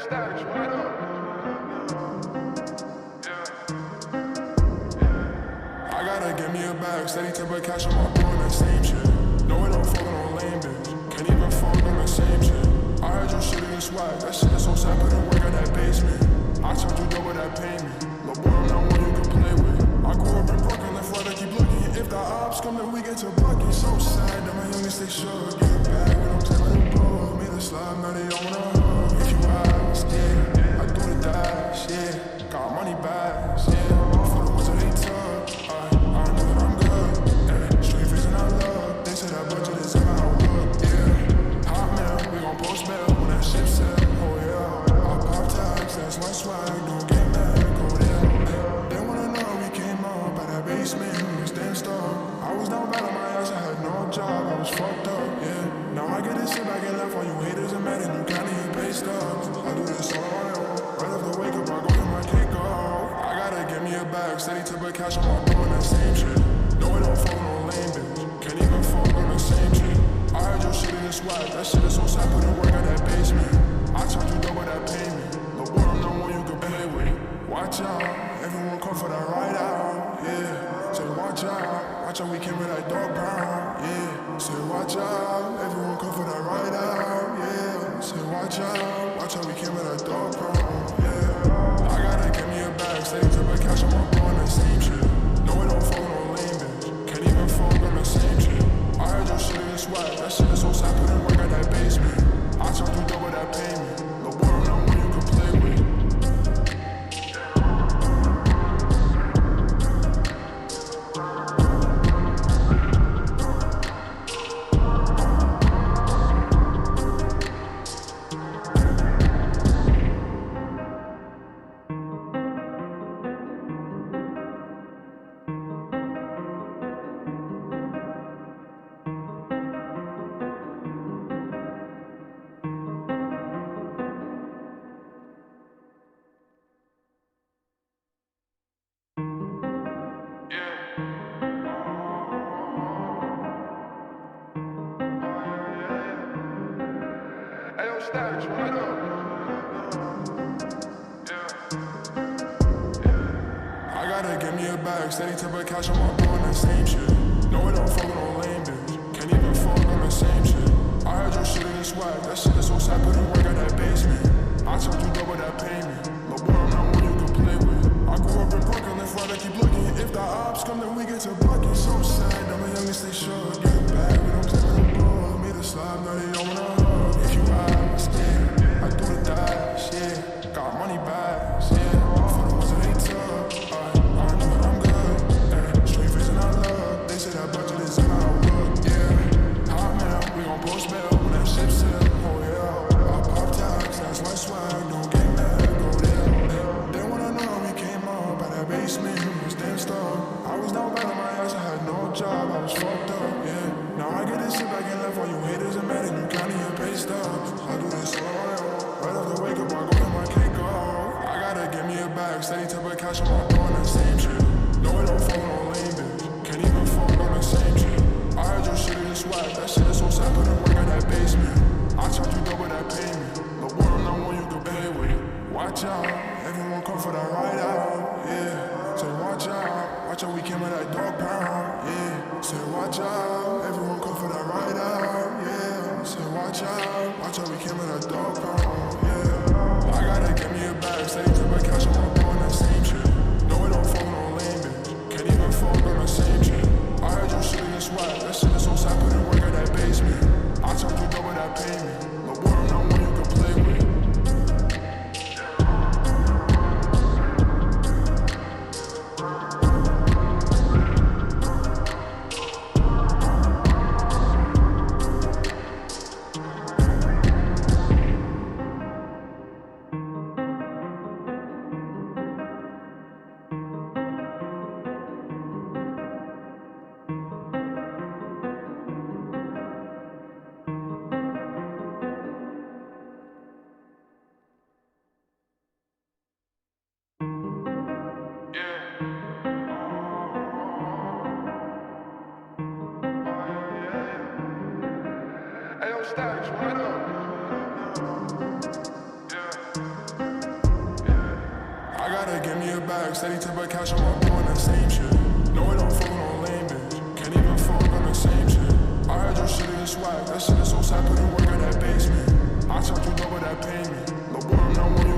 I gotta get me a bag, steady tip of cash, I'm up on that same shit. No, it don't fuck on lame bitch, can't even fuck on the same shit. I heard your shit in the swag, that shit is so sad, put in work at that basement. I told you double that pay me, no boy, I'm not one you can play with. I grew up in Brooklyn, left right, I keep looking. If the ops come, then we get to bucket. So sad that my youngest stay sure. Get back when I'm telling the bro. Made a slide, now they don't wanna hug. If you ask, yeah, I do the dash, yeah. Got money bags, yeah. For the ones that they took, I know that I'm good. Yeah. Straight face and I love. They say that budget is in my outlook, yeah. Hot mail, we gon' post mail when that shit set. Oh yeah, I pop tags, that's my swag. Don't get mad, go there. They wanna know we came up by that basement. I was down bad on my ass, I had no job, I was fucked up, yeah. Now I get this shit back and left while you haters are mad and you can't even pay stuff. I do this all on my own, right after wake up, I go get my cake off. I gotta get me a bag, steady tip of cash, I'm all doing that same shit. No, it don't fuck on lame bitch, can't even fuck on the same shit. I heard your shit in the swag, that shit is so sad, put in work at that basement. I told you double that pay me, no boy, I'm not one you can play with. Watch out, everyone come for that ride out, yeah. Say watch out, we came with that dog pound, yeah. Say watch out, everyone come for that ride out, yeah. Say watch out, we came with that dog pound, yeah. I gotta get me a bag, steady tip of cash, I'm up on that same shit. No, it don't fuck on lame bitch, can't even fuck on the same shit. I heard your shit in the swag, that shit is so sad, put in work at that basement. I told you double that pay me, no boy, I'm not one you can play with. I gotta get me a bag, steady tip of cash, I'm all doing that same shit. No, it don't fuck on lame bitch, can't even fuck on the same shit. I heard your shit in the swag, that shit is so sad, put in work at that basement. I told you double that pay me, no boy, I'm not one you can play with. I grew up in Brooklyn, left right, I keep looking. If the ops come, then we get to bucket. So sad that my youngest stay sure. Get back when I'm telling the bro. Made a slide, now they don't wanna hug. If you ask, yeah, I do the dash, yeah. Got money bags, yeah. For the ones that they took, I know that I'm good, yeah. Straight face and I love. They say that budget is in my outlook, yeah. Hot mail, we gon' post mail when that shit set. Oh yeah, I pop tags, that's my swag. Don't get mad, go there. They wanna know we came up by that basement. Stand stuck. I was down bad on my ass, I had no job, I was fucked up, yeah. Now I get this shit back and left while you haters are mad and you can't even pay stuff. I do this all on my own, right after wake up, I go get my cake off. I gotta get me a bag, steady tip of cash, I'm all doing that same shit. No, it don't fuck on lame bitch, can't even fuck on the same shit. I heard your shit in the swag, that shit is so sad, put in work at that basement. I told you double that pay me, no boy, I'm not one you can play with. Watch out, everyone come for that ride out, yeah. Say watch out, we came with that dog pound, yeah. Say watch out, everyone come for that ride out, yeah. Say watch out, we came with that dog pound, yeah. I gotta get me a bag, steady tip of cash, I'm all doing that same shit. No, it don't fuck on lame bitch, can't even fuck on the same shit. I heard your shit in the swag, that shit is so sad, put in work at that basement. I told you double that pay me, no boy, I'm not one you can play with. Stacks, what up? Yeah. give me a bag, steady tip of cash, I'm up doing the same shit. No, I don't fuck on lame bitch, can't even fuck on the same shit. I heard your shit is swag, that shit is so sad, put in work in that basement. I talk you double that pay me, no boy, I'm not one you